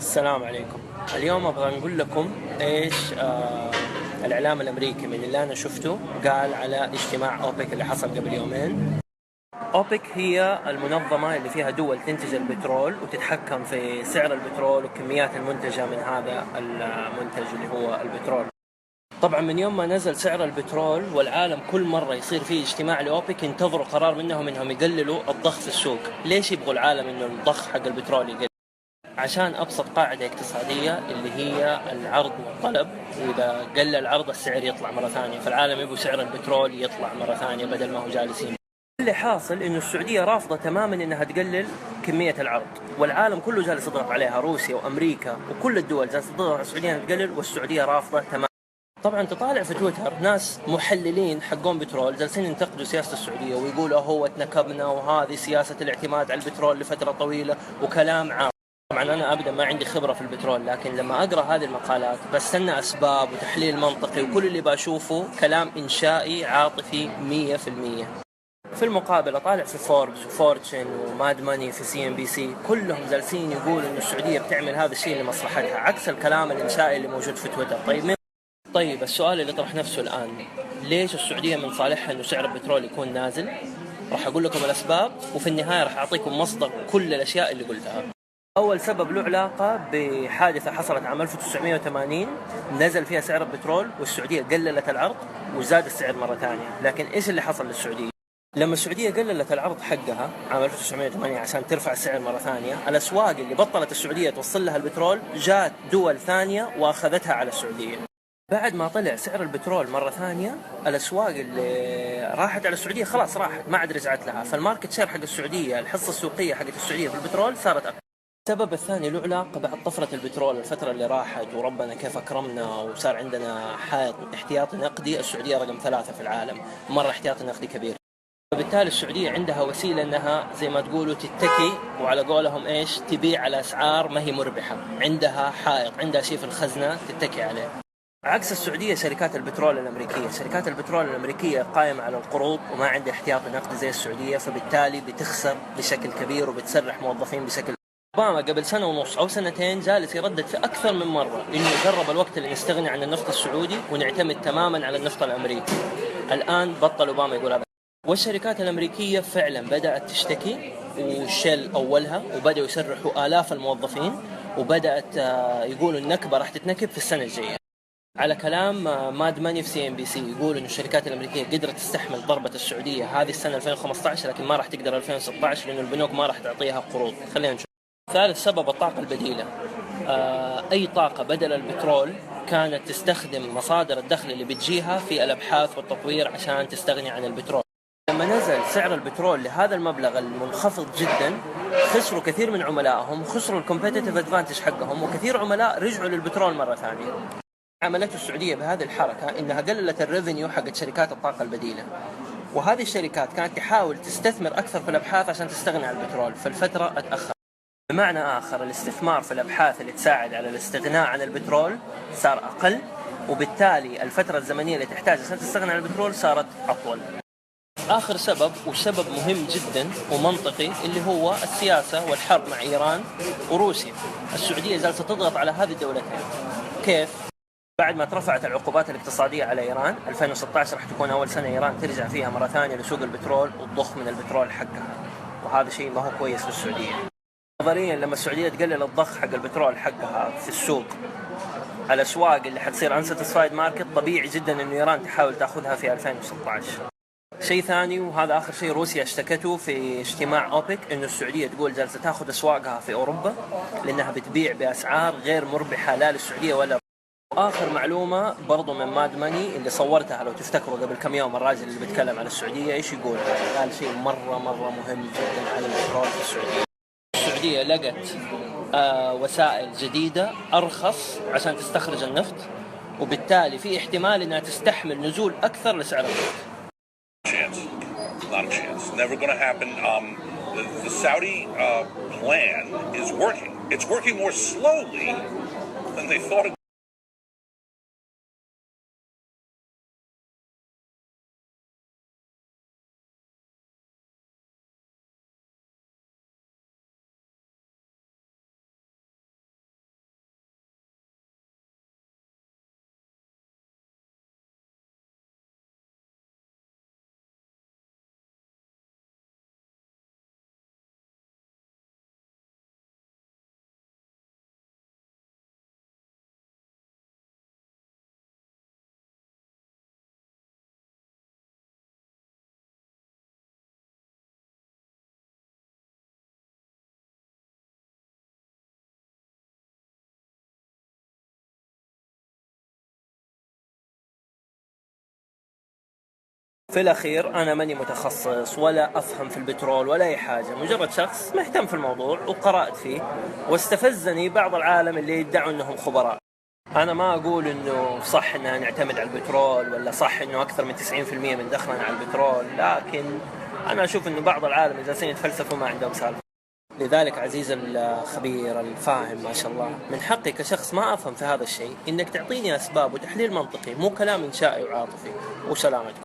السلام عليكم. اليوم ابغى نقول لكم ايش الاعلام الامريكي من اللي انا شفته قال على اجتماع اوبك اللي حصل قبل يومين. اوبك هي المنظمة اللي فيها دول تنتج البترول وتتحكم في سعر البترول والكميات المنتجة من هذا المنتج اللي هو البترول. طبعا من يوم ما نزل سعر البترول والعالم كل مرة يصير فيه اجتماع لأوبك ينتظروا قرار منهم انهم يقللوا الضخ في السوق. ليش يبغوا العالم انه الضخ حق البترول يقل؟ عشان أبسط قاعدة اقتصادية اللي هي العرض والطلب، وإذا قل العرض السعر يطلع مرة ثانية، فالعالم يبغى سعر البترول يطلع مرة ثانية بدل ما هو جالسين. اللي حاصل إنه السعودية رافضة تماما إنها تقلل كمية العرض، والعالم كله جالس يضغط عليها، روسيا وأمريكا وكل الدول جالسة تضغط على السعودية إنها تقلل، والسعودية رافضة تماما. طبعا تطالع في تويتر ناس محللين حقون بترول جالسين ينتقدوا سياسة السعودية ويقولوا هو تنكبنا وهذه سياسة الاعتماد على البترول لفترة طويلة وكلام عام. طبعا أنا أبدا ما عندي خبرة في البترول، لكن لما أقرأ هذه المقالات بستنى أسباب وتحليل منطقي، وكل اللي بشوفه كلام إنشائي عاطفي 100%. في المقابل أطالع في فوربس وفورتشن وماد ماني في سي ام بي سي، كلهم جالسين يقولوا إنه السعودية بتعمل هذا الشيء لمصلحتها، عكس الكلام الإنشائي اللي موجود في تويتر. طيب السؤال اللي طرح نفسه الآن، ليش السعودية من صالحها إنه سعر البترول يكون نازل؟ راح أقول لكم الأسباب، وفي النهاية راح أعطيكم مصدر كل الأشياء اللي قلتها. أول سبب له علاقة بحادثة حصلت عام 1980 نزل فيها سعر البترول والسعودية قللت العرض وزاد السعر مرة ثانية. لكن إيش اللي حصل للسعودية؟ لما السعودية قللت العرض حقها عام 1980 عشان ترفع السعر مرة ثانية، الأسواق اللي بطلت السعودية توصل لها البترول جات دول ثانية وأخذتها على السعودية. بعد ما طلع سعر البترول مرة ثانية، الأسواق اللي راحت على السعودية خلاص راحت ما عاد رجعت لها، فالماركت شير حق السعودية، الحصة السوقية حقت السعودية في البترول صارت أكبر. السبب الثاني له علاقة بعد طفرة البترول الفترة اللي راحت، وربنا كيف أكرمنا وصار عندنا حائط احتياطي نقدي. السعودية رقم 3 في العالم، مرة احتياطي نقدي كبير. وبالتالي السعودية عندها وسيلة أنها زي ما تقولوا تتكي، وعلى قولهم إيش، تبيع على أسعار ما هي مربحة. عندها حائط، عندها شيء في الخزنة تتكي عليه. عكس السعودية شركات البترول الأمريكية، شركات البترول الأمريكية قائمة على القروض وما عندها احتياطي نقدي زي السعودية، فبالتالي بتخسر بشكل كبير وبتسرح موظفين بشكل. اوباما قبل سنة ونص أو سنتين جالس يردد في أكثر من مرة إنه قرب الوقت اللي نستغني عن النفط السعودي ونعتمد تماما على النفط الأمريكي. الآن بطل أوباما يقول هذا، والشركات الأمريكية فعلا بدأت تشتكي، وشيل أولها، وبدأوا يسرحوا آلاف الموظفين، وبدأت يقولوا النكبة راح تتنكب في السنة الجاية. على كلام ماد ماني في سي ام بي سي، يقول انه الشركات الامريكيه قدرت تستحمل ضربه السعوديه هذه السنه 2015، لكن ما راح تقدر 2016 لانه البنوك ما راح تعطيها قروض. خلينا نشوف. ثالث سبب الطاقه البديله. اي طاقه بدل البترول كانت تستخدم مصادر الدخل اللي بتجيها في الابحاث والتطوير عشان تستغني عن البترول. لما نزل سعر البترول لهذا المبلغ المنخفض جدا، خسروا كثير من عملائهم، خسروا الكومبيتيتيف ادفانتج حقهم، وكثير عملاء رجعوا للبترول مره ثانيه. عملته السعودية بهذه الحركة إنها قللت الريفينيو حق شركات الطاقة البديلة، وهذه الشركات كانت تحاول تستثمر أكثر في الأبحاث عشان تستغني عن البترول، فالفترة أتأخر. بمعنى آخر، الاستثمار في الأبحاث اللي تساعد على الاستغناء عن البترول صار أقل، وبالتالي الفترة الزمنية اللي تحتاج عشان تستغني عن البترول صارت أطول. آخر سبب، وسبب مهم جدا ومنطقي، اللي هو السياسة والحرب مع إيران وروسيا. السعودية جالسة تضغط على هذه الدولتين. كيف؟ بعد ما اترفعت العقوبات الاقتصادية على إيران 2016 راح تكون أول سنة إيران ترجع فيها مرة ثانية لسوق البترول وتضخ من البترول حقها، وهذا شيء ما هو كويس للسعودية. نظريا لما السعودية تقلل الضخ حق البترول حقها في السوق، الأسواق اللي حتصير unsatisfied market، طبيعي جدا إنه إيران تحاول تأخذها في 2016. شيء ثاني، وهذا آخر شيء، روسيا اشتكته في اجتماع أوبك إنه السعودية تقول جالسة تأخذ أسواقها في أوروبا لأنها بتبيع بأسعار غير مربحة لا للسعودية ولا. آخر معلومة برضو من ماد ماني اللي صورتها لو تفتكروا قبل كم يوم، الراجل اللي بيتكلم عن السعودية إيش يقول؟ قال شيء مرة مهم جدا عن البترول في السعودية. السعودية لقت وسائل جديدة أرخص عشان تستخرج النفط، وبالتالي في احتمال إنها تستحمل نزول أكثر لسعر النفط. Chance, not a chance. Never going to happen. The Saudi plan is working. It's working more slowly than they thought it في الأخير أنا ماني متخصص ولا أفهم في البترول ولا أي حاجة، مجرد شخص مهتم في الموضوع وقرأت فيه، واستفزني بعض العالم اللي يدعوا أنهم خبراء. أنا ما أقول أنه صح أننا نعتمد على البترول ولا صح أنه أكثر من 90% من دخلنا على البترول، لكن أنا أشوف أنه بعض العالم اللي جالسين يتفلسفوا ما عندهم سالفة. لذلك عزيز الخبير الفاهم ما شاء الله، من حقي كشخص ما أفهم في هذا الشيء إنك تعطيني أسباب وتحليل منطقي، مو كلام إنشائي وعاطفي. وسلامتكم.